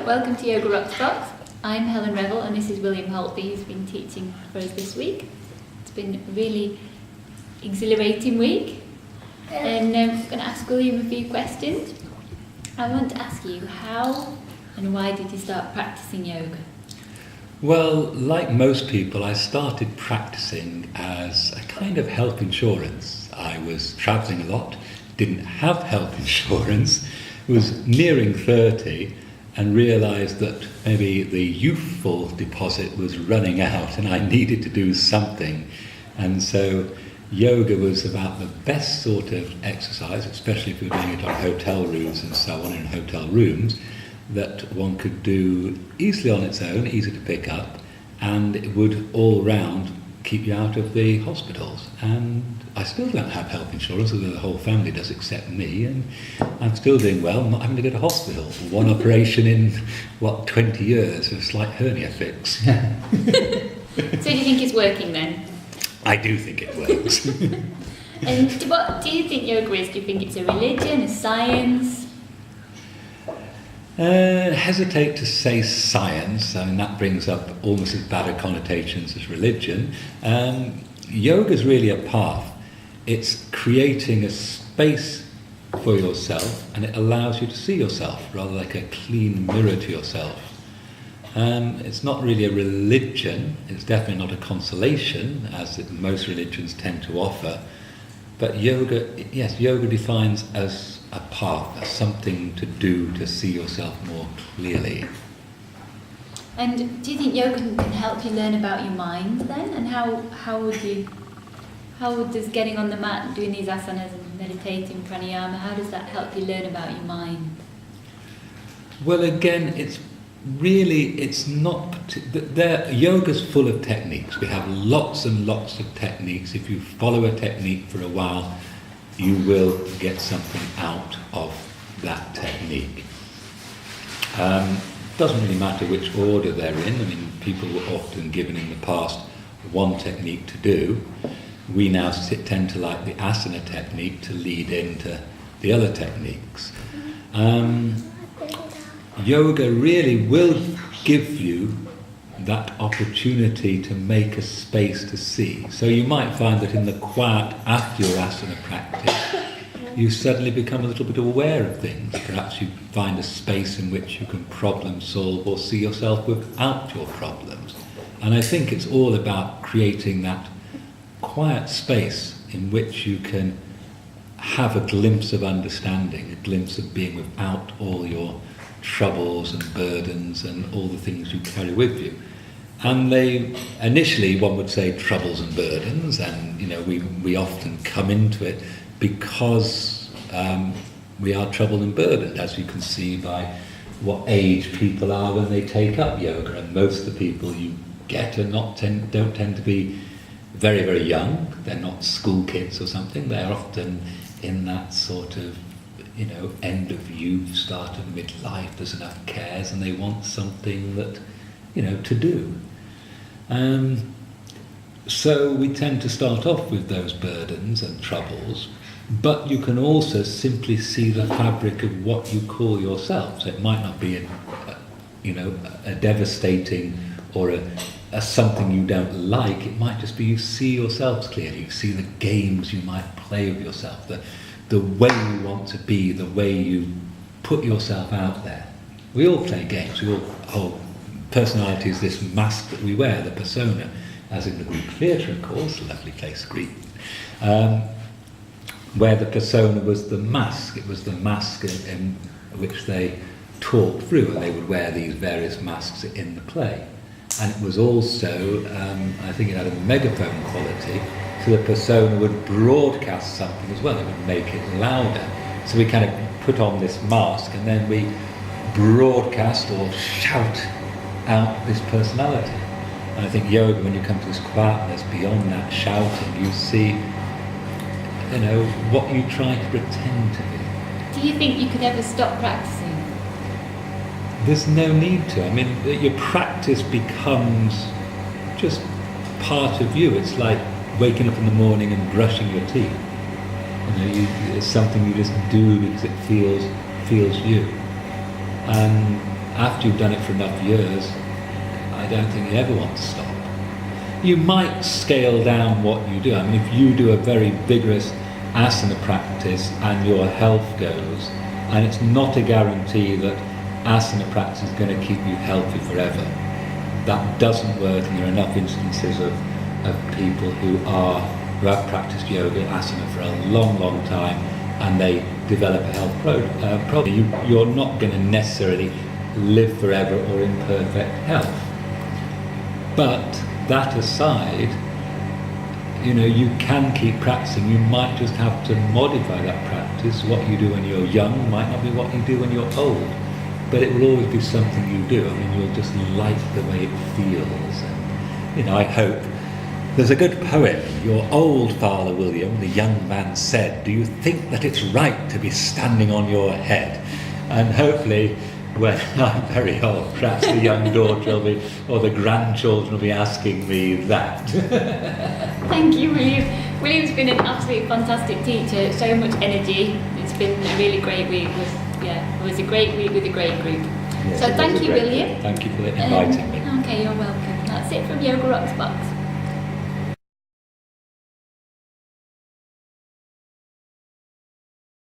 welcome to Yoga Rocks Box. I'm Helen Revel and this is William Holtby, who's been teaching for us this week. It's been a really exhilarating week, and I'm going to ask William a few questions. I want to ask you, how and why did you start practicing yoga? Well, like most people, I started practicing as a kind of health insurance. I was travelling a lot, didn't have health insurance, was nearing 30 and realised that maybe the youthful deposit was running out and I needed to do something. And so yoga was about the best sort of exercise, especially if you're doing it on hotel rooms and so on, in hotel rooms, that one could do easily on its own, easy to pick up, and it would all round keep you out of the hospitals. And I still don't have health insurance, although the whole family does except me, and I'm still doing well, not having to go to hospital. One operation in, 20 years, a slight hernia fix. So do you think it's working then? I do think it works. And what do you think yoga is? Do you think it's a religion, a science? Hesitate to say science. I mean, that brings up almost as bad a connotations as religion. Yoga is really a path. It's creating a space for yourself, and it allows you to see yourself, rather like a clean mirror to yourself. It's not really a religion. It's definitely not a consolation, as most religions tend to offer. But yoga, yes, yoga defines as a path, as something to do to see yourself more clearly. And do you think yoga can help you learn about your mind then? And how does getting on the mat and doing these asanas and meditating, pranayama, how does that help you learn about your mind? Well, again, it's not. Yoga's full of techniques. We have lots and lots of techniques. If you follow a technique for a while, you will get something out of that technique. Doesn't really matter which order they're in. I mean, people were often given in the past one technique to do. We now tend to like the asana technique to lead into the other techniques. Yoga really will give you that opportunity to make a space to see. So you might find that in the quiet after your asana practice, you suddenly become a little bit aware of things. Perhaps you find a space in which you can problem solve or see yourself without your problems. And I think it's all about creating that quiet space in which you can have a glimpse of understanding, a glimpse of being without all your troubles and burdens and all the things you carry with you. And they, initially one would say troubles and burdens, and we often come into it because we are troubled and burdened, as you can see by what age people are when they take up yoga. And most of the people you get are don't tend to be very, very young. They're not school kids or something. They're often in that sort of end of youth, start of midlife. There's enough cares and they want something that to do. So we tend to start off with those burdens and troubles, but you can also simply see the fabric of what you call yourself. So it might not be a devastating or a something you don't like. It might just be you see yourselves clearly. You see the games you might play with yourself, the way you want to be, the way you put yourself out there. We all play games. Personality is this mask that we wear, the persona, as in the Greek theatre, of course, a lovely place, Greek, where the persona was the mask. It was the mask in which they talked through, and they would wear these various masks in the play. And it was also, I think it had a megaphone quality, so the persona would broadcast something as well. It would make it louder. So we kind of put on this mask and then we broadcast or shout out this personality. And I think yoga, when you come to this quietness, beyond that shouting, you see, what you try to pretend to be. Do you think you could ever stop practicing? There's no need to. I mean, your practice becomes just part of you. It's like waking up in the morning and brushing your teeth. It's something you just do because it feels you. And after you've done it for enough years, I don't think you ever want to stop. You might scale down what you do. I mean, if you do a very vigorous asana practice and your health goes, and it's not a guarantee that asana practice is going to keep you healthy forever. That doesn't work, and there are enough instances of people who have practiced yoga asana for a long, long time, and they develop a health problem. You're not going to necessarily live forever or in perfect health. But that aside, you can keep practicing. You might just have to modify that practice. What you do when you're young might not be what you do when you're old, but it will always be something you do. I mean, you'll just like the way it feels. And, I hope. There's a good poem. Your old father, William, the young man said, "Do you think that it's right to be standing on your head?" And hopefully, when I'm very old, perhaps the young daughter will be, or the grandchildren will be asking me that. Thank you, William. William's been an absolutely fantastic teacher, so much energy. It's been a really great week. It was a great week with a great group. Yes, so thank you, William. Thank you for inviting me. Okay, you're welcome. That's it from Yoga Rocks Box.